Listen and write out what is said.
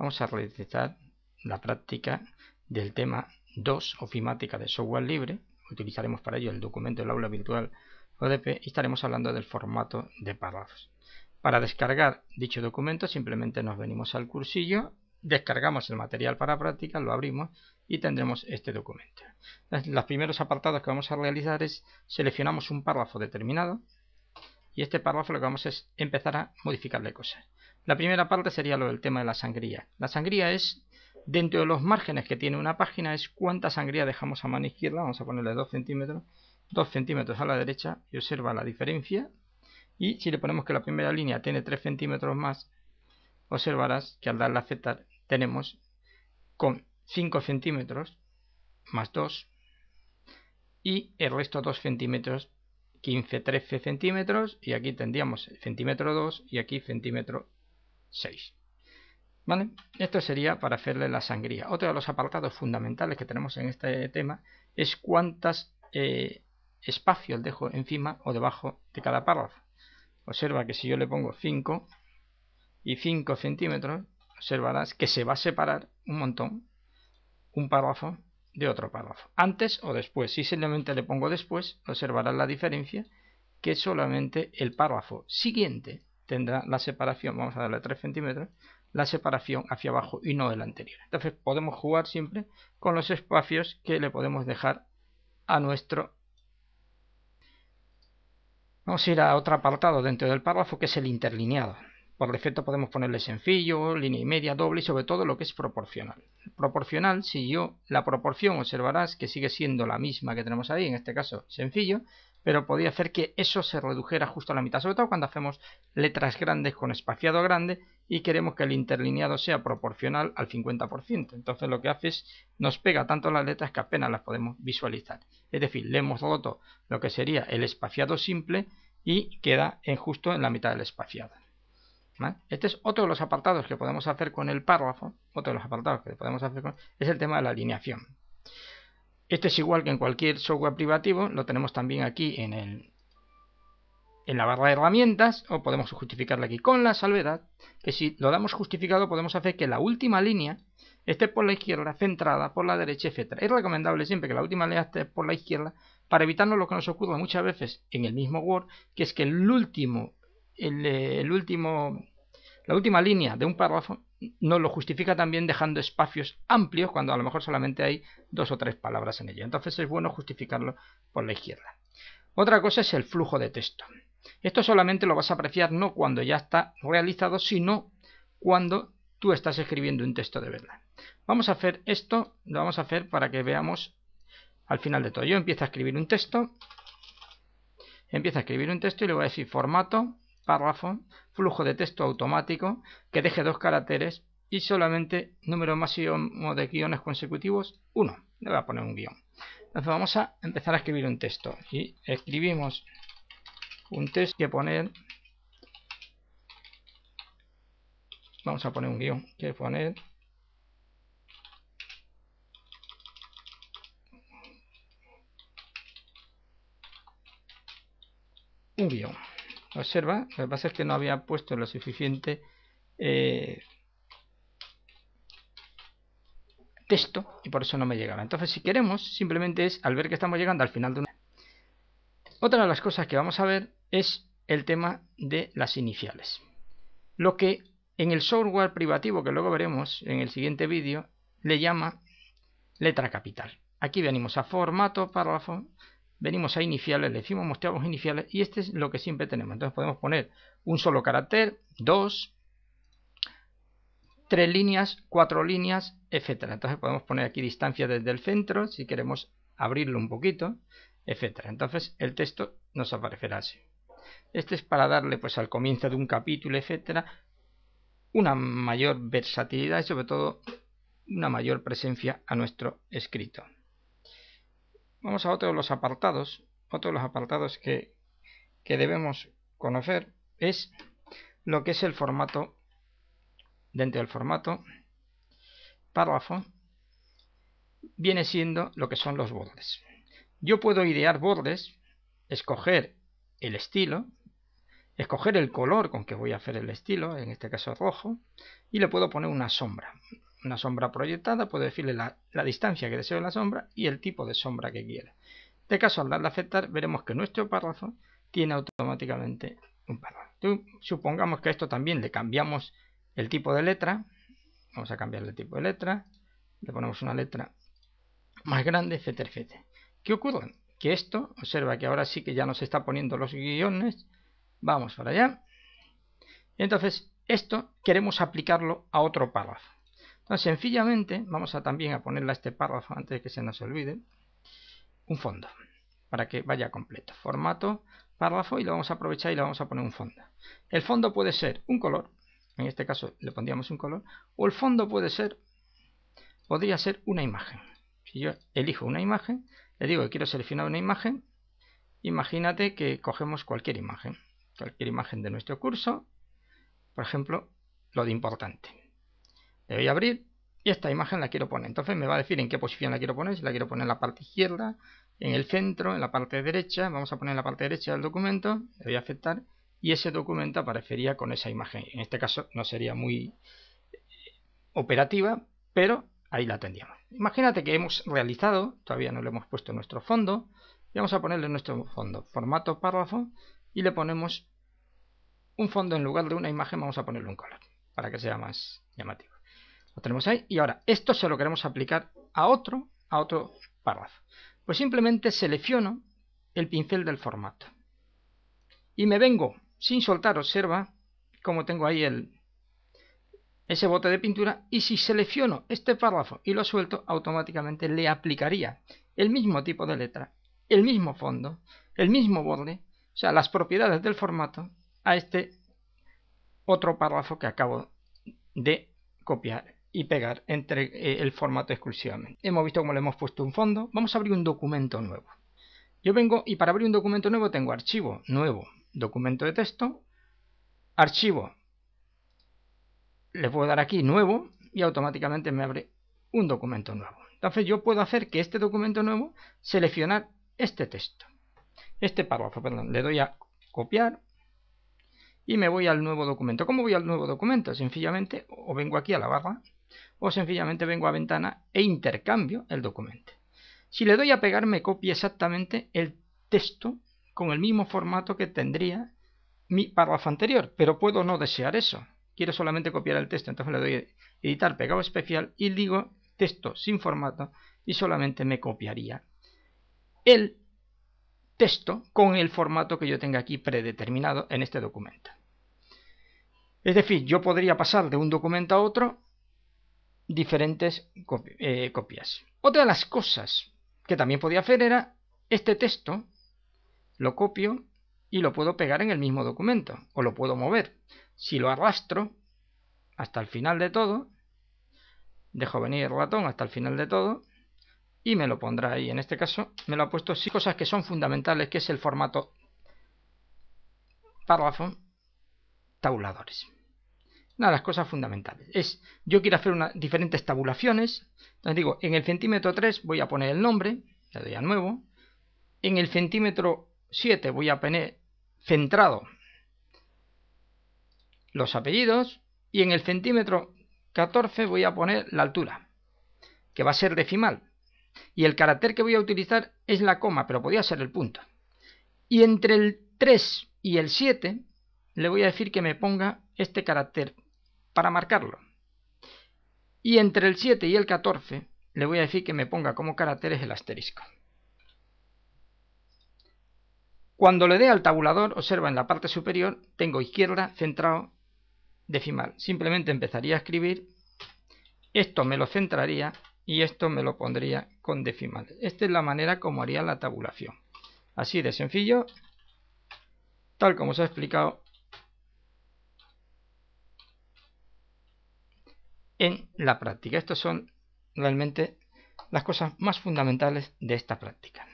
vamos a realizar la práctica del tema 2 ofimática de software libre. Utilizaremos para ello el documento del aula virtual ODP y estaremos hablando del formato de párrafos. Para descargar dicho documento simplemente nos venimos al cursillo, descargamos el material para práctica, lo abrimos y tendremos este documento. Los primeros apartados que vamos a realizar es seleccionamos un párrafo determinado y este párrafo lo que vamos es empezar a modificarle cosas. La primera parte sería lo del tema de la sangría. La sangría es, dentro de los márgenes que tiene una página, es cuánta sangría dejamos a mano izquierda. Vamos a ponerle 2 centímetros, 2 centímetros a la derecha y observa la diferencia. Y si le ponemos que la primera línea tiene 3 centímetros más, observarás que al darle a aceptar tenemos con 5 centímetros más 2 y el resto 2 centímetros, 15, 13 centímetros y aquí tendríamos centímetro 2 y aquí centímetro 6. ¿Vale? Esto sería para hacerle la sangría. Otro de los apartados fundamentales que tenemos en este tema es cuántos espacios dejo encima o debajo de cada párrafo. Observa que si yo le pongo 5 y 5 centímetros, observarás que se va a separar un montón un párrafo de otro párrafo, antes o después. Si simplemente le pongo después, observarás la diferencia, que solamente el párrafo siguiente tendrá la separación, vamos a darle 3 centímetros, la separación hacia abajo y no el anterior. Entonces podemos jugar siempre con los espacios que le podemos dejar a nuestro. Vamos a ir a otro apartado dentro del párrafo que es el interlineado. Por defecto podemos ponerle sencillo, línea y media, doble y sobre todo lo que es proporcional. Proporcional, si yo la proporción observarás que sigue siendo la misma que tenemos ahí, en este caso sencillo, pero podría hacer que eso se redujera justo a la mitad, sobre todo cuando hacemos letras grandes con espaciado grande y queremos que el interlineado sea proporcional al 50%. Entonces lo que hace es nos pega tanto las letras que apenas las podemos visualizar. Es decir, le hemos roto lo que sería el espaciado simple y queda justo en la mitad del espaciado. ¿Vale? Este es otro de los apartados que podemos hacer con el párrafo. Otro de los apartados que podemos hacer es el tema de la alineación. Este es igual que en cualquier software privativo, lo tenemos también aquí en la barra de herramientas, o podemos justificarlo aquí con la salvedad que si lo damos justificado podemos hacer que la última línea esté por la izquierda, centrada por la derecha, etc. Es recomendable siempre que la última línea esté por la izquierda para evitarnos lo que nos ocurre muchas veces en el mismo Word, que es que la última línea de un párrafo nos lo justifica también dejando espacios amplios cuando a lo mejor solamente hay 2 o 3 palabras en ella. Entonces es bueno justificarlo por la izquierda. Otra cosa es el flujo de texto. Esto solamente lo vas a apreciar no cuando ya está realizado, sino cuando tú estás escribiendo un texto de verdad. Vamos a hacer esto, lo vamos a hacer para que veamos al final de todo. Yo empiezo a escribir un texto, y le voy a decir formato, párrafo, flujo de texto automático, que deje 2 caracteres y solamente número máximo de guiones consecutivos 1. Le voy a poner un guión. Entonces vamos a empezar a escribir un texto y escribimos un texto que poner, vamos a poner un guión, que poner un guión. Observa, lo que pasa es que no había puesto lo suficiente texto y por eso no me llegaba. Entonces si queremos, simplemente es al ver que estamos llegando al final de una. Otra de las cosas que vamos a ver es el tema de las iniciales. Lo que en el software privativo, que luego veremos en el siguiente vídeo, le llama letra capital. Aquí venimos a formato, párrafo, venimos a iniciales, le decimos mostramos iniciales y este es lo que siempre tenemos. Entonces podemos poner un solo carácter, 2, 3 líneas, 4 líneas, etc. Entonces podemos poner aquí distancia desde el centro, si queremos abrirlo un poquito, etc. Entonces el texto nos aparecerá así. Este es para darle pues al comienzo de un capítulo, etc., una mayor versatilidad y sobre todo una mayor presencia a nuestro escrito. Vamos a otro de los apartados. Otro de los apartados que debemos conocer es lo que es el formato. Dentro del formato párrafo viene siendo lo que son los bordes. Yo puedo idear bordes, escoger el estilo escoger el color con que voy a hacer el estilo, en este caso rojo, y le puedo poner una sombra proyectada. Puedo decirle la distancia que deseo de la sombra y el tipo de sombra que quiera. En este caso, al darle a aceptar, veremos que nuestro párrafo tiene automáticamente un párrafo. Supongamos que a esto también le cambiamos el tipo de letra. Vamos a cambiarle el tipo de letra, le ponemos una letra más grande, etcétera, etcétera. ¿Qué ocurre? Que esto, observa que ahora sí que ya nos está poniendo los guiones. Vamos para allá. Entonces, esto queremos aplicarlo a otro párrafo. Entonces, sencillamente, vamos a también a ponerle a este párrafo, antes de que se nos olvide, un fondo, para que vaya completo. Formato, párrafo, y lo vamos a aprovechar y le vamos a poner un fondo. El fondo puede ser un color, en este caso le pondríamos un color, o el fondo podría ser una imagen. Si yo elijo una imagen, le digo que quiero seleccionar una imagen, imagínate que cogemos cualquier imagen de nuestro curso, por ejemplo, lo de importante. Le voy a abrir y esta imagen la quiero poner. Entonces me va a decir en qué posición la quiero poner, si la quiero poner en la parte izquierda, en el centro, en la parte derecha. Vamos a poner en la parte derecha del documento, le voy a aceptar y ese documento aparecería con esa imagen. En este caso no sería muy operativa, pero ahí la tendríamos. Imagínate que hemos realizado, todavía no le hemos puesto nuestro fondo, y vamos a ponerle nuestro fondo, formato párrafo, y le ponemos un fondo en lugar de una imagen, vamos a ponerle un color, para que sea más llamativo. Lo tenemos ahí, y ahora esto se lo queremos aplicar a otro párrafo. Pues simplemente selecciono el pincel del formato, y me vengo sin soltar, observa como tengo ahí ese bote de pintura, y si selecciono este párrafo y lo suelto, automáticamente le aplicaría el mismo tipo de letra, el mismo fondo, el mismo borde, o sea, las propiedades del formato a este otro párrafo que acabo de copiar y pegar entre el formato exclusivamente. Hemos visto cómo le hemos puesto un fondo. Vamos a abrir un documento nuevo. Yo vengo y para abrir un documento nuevo tengo archivo, nuevo, documento de texto, archivo. Le puedo dar aquí nuevo y automáticamente me abre un documento nuevo. Entonces yo puedo hacer que este documento nuevo seleccionar este texto, este párrafo, perdón. Le doy a copiar y me voy al nuevo documento. ¿Cómo voy al nuevo documento? Sencillamente o vengo aquí a la barra o sencillamente vengo a ventana e intercambio el documento. Si le doy a pegar me copia exactamente el texto con el mismo formato que tendría mi párrafo anterior, pero puedo no desear eso. Quiero solamente copiar el texto, entonces le doy a editar pegado especial y digo texto sin formato y solamente me copiaría el texto con el formato que yo tenga aquí predeterminado en este documento. Es decir, yo podría pasar de un documento a otro diferentes copias. Otra de las cosas que también podía hacer era este texto, lo copio y lo puedo pegar en el mismo documento o lo puedo mover. Si lo arrastro hasta el final de todo, dejo venir el ratón hasta el final de todo y me lo pondrá ahí. En este caso me lo ha puesto sí, cosas que son fundamentales, que es el formato párrafo, tabuladores. Una de las cosas fundamentales es, yo quiero hacer diferentes tabulaciones. Entonces digo, en el centímetro 3 voy a poner el nombre, le doy a nuevo. En el centímetro 7 voy a poner centrado los apellidos. Y en el centímetro 14 voy a poner la altura, que va a ser decimal. Y el carácter que voy a utilizar es la coma, pero podría ser el punto. Y entre el 3 y el 7 le voy a decir que me ponga este carácter para marcarlo. Y entre el 7 y el 14 le voy a decir que me ponga como caracteres el asterisco. Cuando le dé al tabulador, observa en la parte superior, tengo izquierda, centrado, decimal. Simplemente empezaría a escribir, esto me lo centraría y esto me lo pondría con decimales. Esta es la manera como haría la tabulación. Así de sencillo, tal como os he explicado en la práctica. Estas son realmente las cosas más fundamentales de esta práctica.